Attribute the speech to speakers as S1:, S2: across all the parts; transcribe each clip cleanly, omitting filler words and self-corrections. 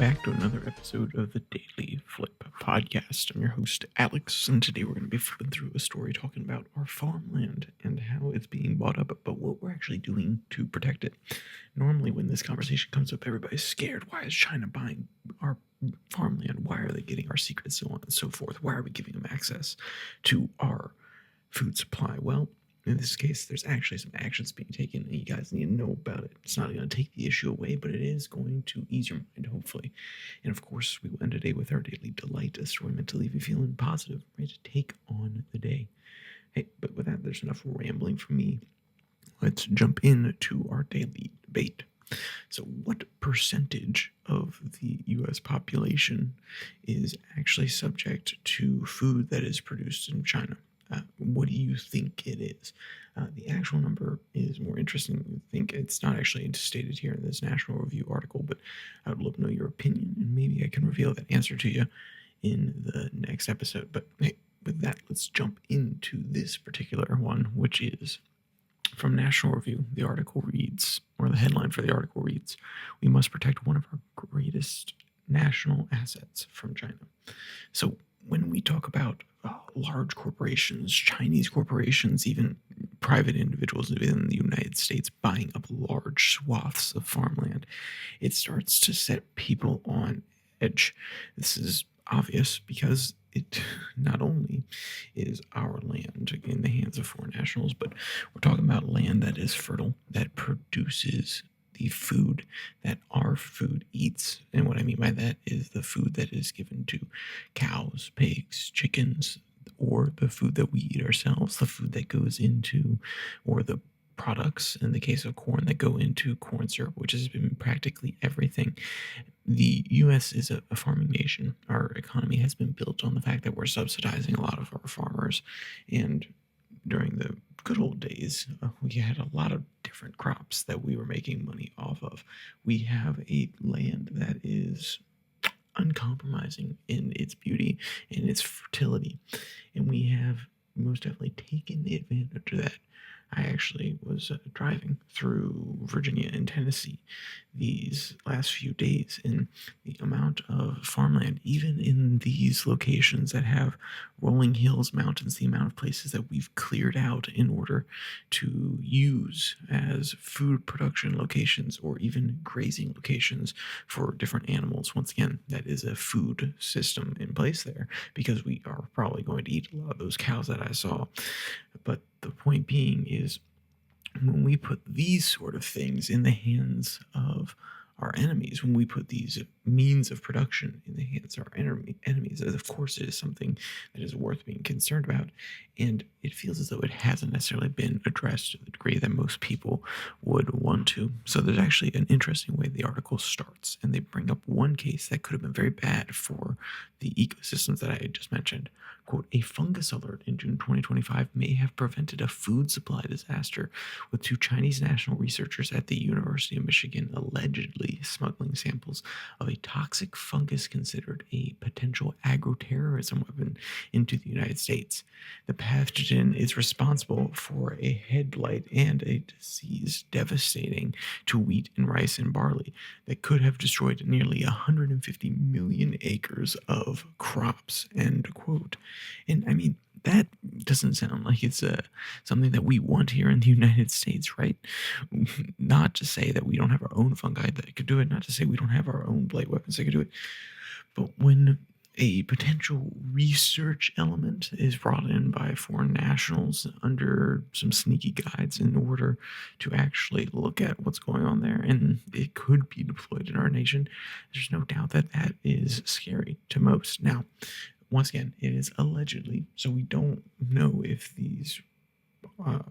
S1: back to another episode of the Daily Flip podcast. I'm your host, Alex, and today we're going to be flipping through a story talking about our farmland and how it's being bought up, but what we're actually doing to protect it. Normally, when this conversation comes up, everybody's scared. Why is China buying our farmland? Why are they getting our secrets, so on and so forth? Why are we giving them access to our food supply? Well, in this case, there's actually some actions being taken, and you guys need to know about it. It's not going to take the issue away, but it is going to ease your mind, hopefully. And of course, we will end today with our daily delight, a story meant to leave you feeling positive, ready to take on the day. Hey, but with that, there's enough rambling from me. Let's jump into our daily debate. So, what percentage of the U.S. population is actually subject to food that is produced in China? What do you think it is? The actual number is more interesting. I think it's not actually stated here in this National Review article, but I would love to know your opinion, and maybe I can reveal that answer to you in the next episode. But hey, with that, let's jump into this particular one, which is from National Review. The article reads, or the headline for the article reads, "We must protect one of our greatest national assets from China." So when we talk about large corporations, Chinese corporations, even private individuals within the United States buying up large swaths of farmland, it starts to set people on edge. This is obvious because it not only is our land in the hands of foreign nationals, but we're talking about land that is fertile, that produces the food that our food eats. And what I mean by that is the food that is given to cows, pigs, chickens, or the food that we eat ourselves, the food that goes into, or the products, in the case of corn, that go into corn syrup, which has been practically everything. The U.S. is a farming nation. Our economy has been built on the fact that we're subsidizing a lot of our farmers. And during the good old days, we had a lot of different crops that we were making money off of. We have a land that is uncompromising in its beauty and its fertility, and we have most definitely taken advantage of that. I actually was driving through Virginia and Tennessee these last few days, and the amount of farmland, even in these locations that have rolling hills, mountains, the amount of places that we've cleared out in order to use as food production locations or even grazing locations for different animals. Once again, that is a food system in place there because we are probably going to eat a lot of those cows that I saw. But the point being is, when we put these sort of things in the hands of our enemies, when we put these means of production in the hands of our enemies, of course it is something that is worth being concerned about. And it feels as though it hasn't necessarily been addressed to the degree that most people would want to. So there's actually an interesting way the article starts, and they bring up one case that could have been very bad for the ecosystems that I had just mentioned. Quote, "A fungus alert in June 2025 may have prevented a food supply disaster, with two Chinese national researchers at the University of Michigan allegedly smuggling samples of a toxic fungus considered a potential agroterrorism weapon into the United States. The pathogen is responsible for a head blight and a disease devastating to wheat and rice and barley that could have destroyed nearly 150 million acres of crops," end quote. And I mean, that doesn't sound like it's something that we want here in the United States, right? Not to say that we don't have our own fungi that could do it, not to say we don't have our own blight weapons that could do it, but when a potential research element is brought in by foreign nationals under some sneaky guides in order to actually look at what's going on there, and it could be deployed in our nation, there's no doubt that that is scary to most. Now, once again, it is allegedly, so we don't know if these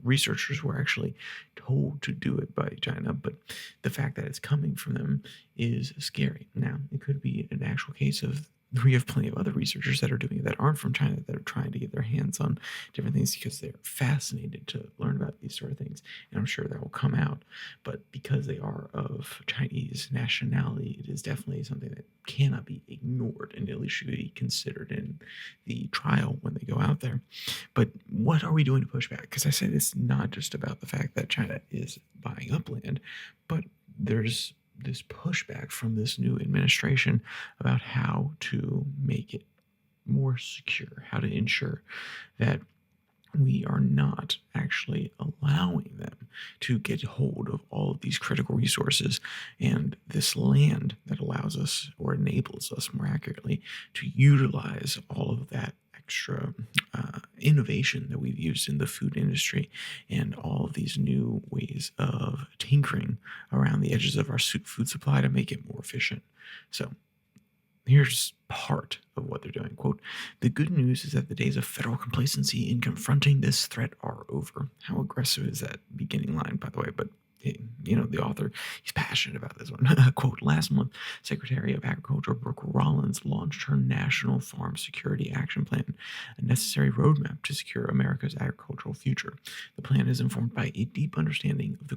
S1: researchers were actually told to do it by China, but the fact that it's coming from them is scary. Now, it could be an actual case of we have plenty of other researchers that are doing it that aren't from China that are trying to get their hands on different things because they're fascinated to learn about these sort of things. And I'm sure that will come out. But because they are of Chinese nationality, it is definitely something that cannot be ignored and at least should be considered in the trial when they go out there. But what are we doing to push back? Because I said it's not just about the fact that China is buying up land, but there's this pushback from this new administration about how to make it more secure, how to ensure that we are not actually allowing them to get hold of all of these critical resources and this land that allows us, or enables us more accurately, to utilize all of that extra innovation that we've used in the food industry and all of these new ways of tinkering around the edges of our food supply to make it more efficient. So here's part of what they're doing. Quote, "The good news is that the days of federal complacency in confronting this threat are over." How aggressive is that beginning line, by the way? But the author, he's passionate about this one. Quote, "Last month, Secretary of Agriculture Brooke Rollins launched her National Farm Security Action Plan, a necessary roadmap to secure America's agricultural future. The plan is informed by a deep understanding of the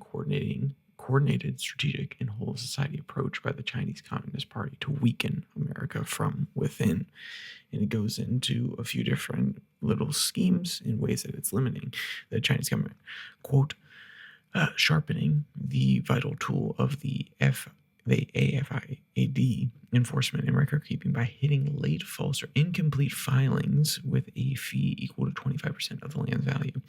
S1: coordinated, strategic, and whole of society approach by the Chinese Communist Party to weaken America from within." And it goes into a few different little schemes in ways that it's limiting the Chinese government. Quote, "Sharpening the vital tool of the AFIAD enforcement and record keeping by hitting late, false, or incomplete filings with a fee equal to 25% of the land's value."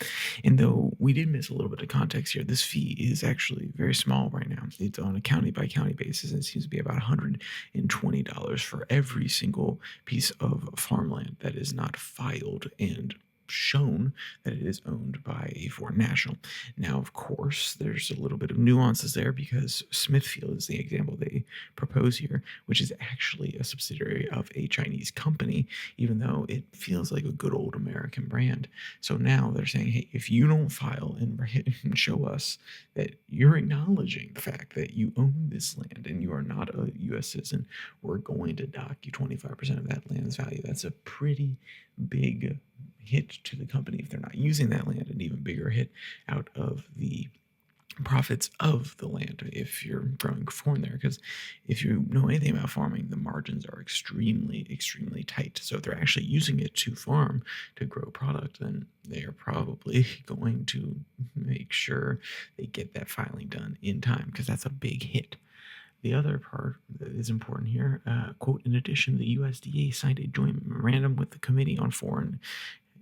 S1: And though we did miss a little bit of context here, this fee is actually very small right now. It's on a county by county basis, and it seems to be about $120 for every single piece of farmland that is not filed and shown that it is owned by a foreign national. Now, of course, there's a little bit of nuances there because Smithfield is the example they propose here, which is actually a subsidiary of a Chinese company, even though it feels like a good old American brand. So now they're saying, hey, if you don't file and show us that you're acknowledging the fact that you own this land and you are not a U.S. citizen, we're going to dock you 25% of that land's value. That's a pretty big hit to the company if they're not using that land, an even bigger hit out of the profits of the land if you're growing corn there. Because if you know anything about farming, the margins are extremely, extremely tight. So if they're actually using it to farm, to grow product, then they are probably going to make sure they get that filing done in time, because that's a big hit. The other part that is important here, quote, "In addition, the USDA signed a joint memorandum with the Committee on Foreign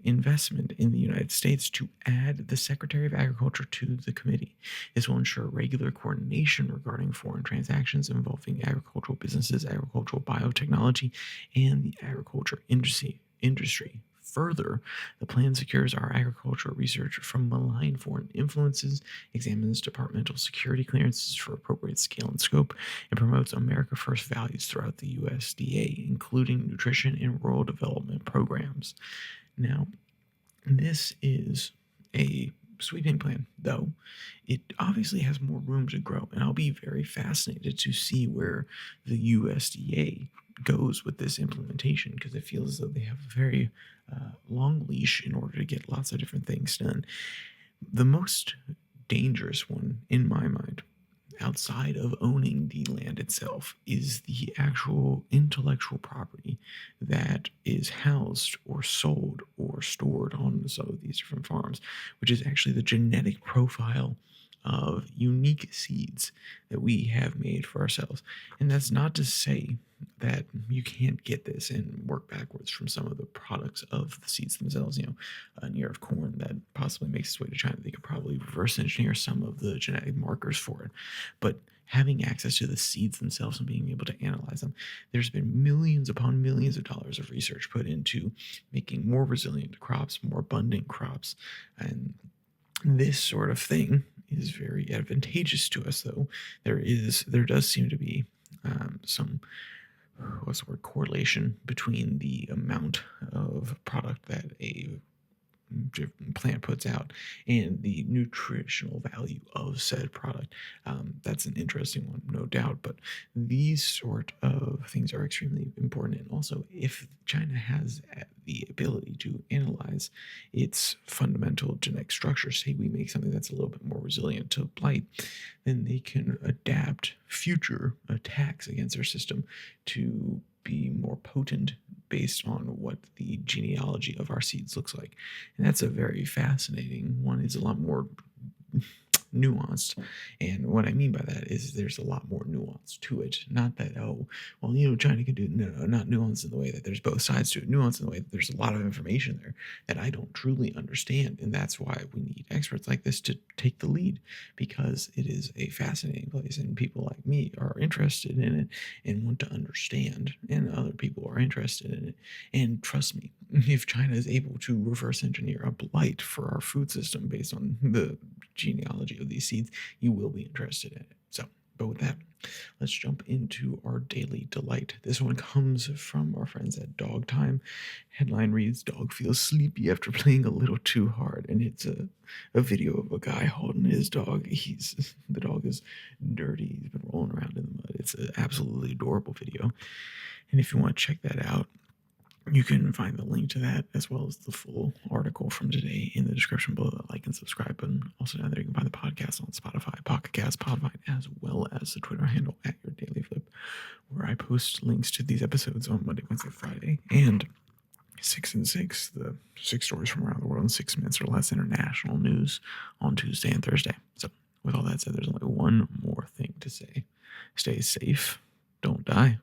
S1: Investment in the United States to add the Secretary of Agriculture to the committee. This will ensure regular coordination regarding foreign transactions involving agricultural businesses, agricultural biotechnology, and the agriculture industry. Further, the plan secures our agricultural research from malign foreign influences, examines departmental security clearances for appropriate scale and scope, and promotes America First values throughout the USDA, including nutrition and rural development programs." Now, this is a sweeping plan, though it obviously has more room to grow, and I'll be very fascinated to see where the USDA goes with this implementation, because it feels as though they have a very long leash in order to get lots of different things done. The most dangerous one, in my mind, outside of owning the land itself, is the actual intellectual property that is housed or sold or stored on some of these different farms, which is actually the genetic profile of unique seeds that we have made for ourselves. And that's not to say that you can't get this and work backwards from some of the products of the seeds themselves. An ear of corn that possibly makes its way to China, they could probably reverse engineer some of the genetic markers for it. But having access to the seeds themselves and being able to analyze them, there's been millions upon millions of dollars of research put into making more resilient crops, more abundant crops. And this sort of thing is very advantageous to us, though there does seem to be some correlation between the amount of product that a plant puts out and the nutritional value of said product. That's an interesting one, no doubt, but these sort of things are extremely important. And also, if China has the ability to analyze its fundamental genetic structure, say we make something that's a little bit more resilient to blight, then they can adapt future attacks against their system to be more potent based on what the genealogy of our seeds looks like. And that's a very fascinating one. It's a lot more nuanced. And what I mean by that is there's a lot more nuance to it. Not that, oh, well, China can do, no, not nuance in the way that there's both sides to it. Nuance in the way that there's a lot of information there that I don't truly understand. And that's why we need experts like this to take the lead, because it is a fascinating place and people like me are interested in it and want to understand, and other people are interested in it. And trust me, if China is able to reverse engineer a blight for our food system based on the genealogy of these seeds, you will be interested in it. So, but with that, let's jump into our daily delight. This one comes from our friends at Dog Time. Headline reads, "Dog feels sleepy after playing a little too hard." And it's a video of a guy holding his dog. The dog is dirty. He's been rolling around in the mud. It's an absolutely adorable video. And if you want to check that out, you can find the link to that as well as the full article from today in the description below. The like and subscribe button. Also down there you can find the podcast on Spotify, Pocket Cast, Podvine, as well as the Twitter handle at Your Daily Flip, where I post links to these episodes on Monday, Wednesday, Friday, and 6 and 6, the 6 stories from around the world in 6 minutes or less international news on Tuesday and Thursday. So with all that said, there's only one more thing to say. Stay safe. Don't die.